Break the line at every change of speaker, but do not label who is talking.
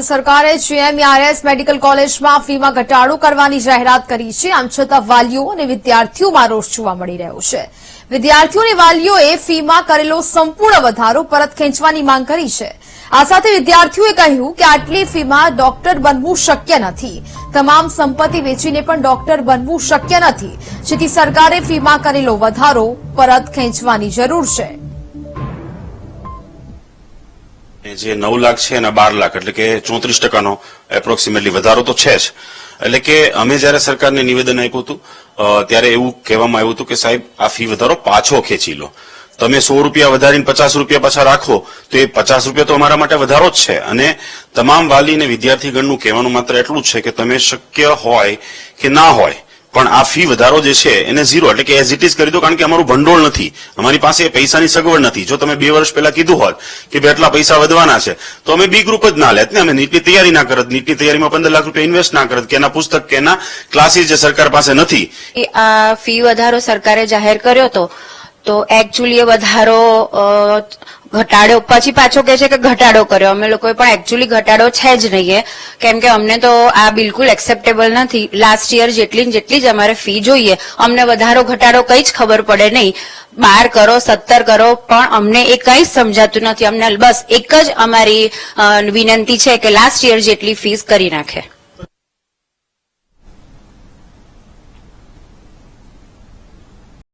રાજ્ય સરકારે GMERS medical કોલેજમાં ફીમાં ઘટાડો કરવાની જાહેરાત કરી છે। આમ છતાં વાલીઓ અને વિદ્યાર્થીઓમાં રોષ જોવા મળી રહ્યો છે। વિદ્યાર્થીઓ અને વાલીઓએ ફીમાં કરેલો સંપૂર્ણ વધારો પરત ખેંચવાની માંગ કરી છે। આ સાથે વિદ્યાર્થીઓએ કહ્યું કે આટલી ફીમાં ડોક્ટર બનવું શક્ય નથી। તમામ સંપત્તિ વેચીને પણ ડોક્ટર બનવું શક્ય નથી, જેથી સરકારે ફીમાં કરેલો વધારો પરત ખેંચવાની જરૂર છે।
જે 9 લાખ છે એના 12 લાખ એટલે કે 34% એપ્રોક્સિમેટલી વધારો તો છે જ। એટલે કે અમે જયારે સરકારને નિવેદન આપ્યું હતું ત્યારે એવું કહેવામાં આવ્યું હતું કે સાહેબ આ ફી વધારો પાછો ખેંચી લો। તમે 100 રૂપિયા વધારીને 50 રૂપિયા પાછા રાખો તો એ 50 રૂપિયા તો અમારા માટે વધારો જ છે। અને તમામ વાલી અને વિદ્યાર્થીગણનું કહેવાનું માત્ર એટલું જ છે કે તમે શક્ય હોય કે ના હોય પણ આ ફી વધારો જે છે એને ઝીરો એટલે કે એઝ ઇટ ઇઝ કરી દો, કારણ કે અમારું ભંડોળ નથી, અમારી પાસે પૈસાની સગવડ નથી। જો તમે 2 વર્ષ પહેલા કીધું હોત કે ભાઈ આટલા પૈસા વધવાના છે તો અમે બી ગ્રુપ જ ના લેત ને, અમે નીટની તૈયારી ના કરત, નીટની તૈયારીમાં 15 લાખ રૂપિયા ઇન્વેસ્ટ ના કરત, કે એના પુસ્તક કે એના ક્લાસીસ જે સરકાર પાસે નથી।
આ ફી વધારો સરકારે જાહેર કર્યો તો એકચ્યુઅલી એ વધારો ઘટાડો પછી પાછો કહે છે કે ઘટાડો કર્યો। અમે લોકોએ પણ એકચ્યુઅલી ઘટાડો છે જ નહીં, કેમ કે અમને તો આ બિલકુલ એક્સેપ્ટેબલ નથી। લાસ્ટ યર જેટલી જ અમારે ફી જોઈએ, અમને વધારો ઘટાડો કઈ જ ખબર પડે નહીં। 12 કરો 17 કરો પણ અમને એ કઈ જ સમજાતું નથી। અમને બસ એક જ અમારી વિનંતી છે કે લાસ્ટ યર જેટલી ફીસ કરી નાખે।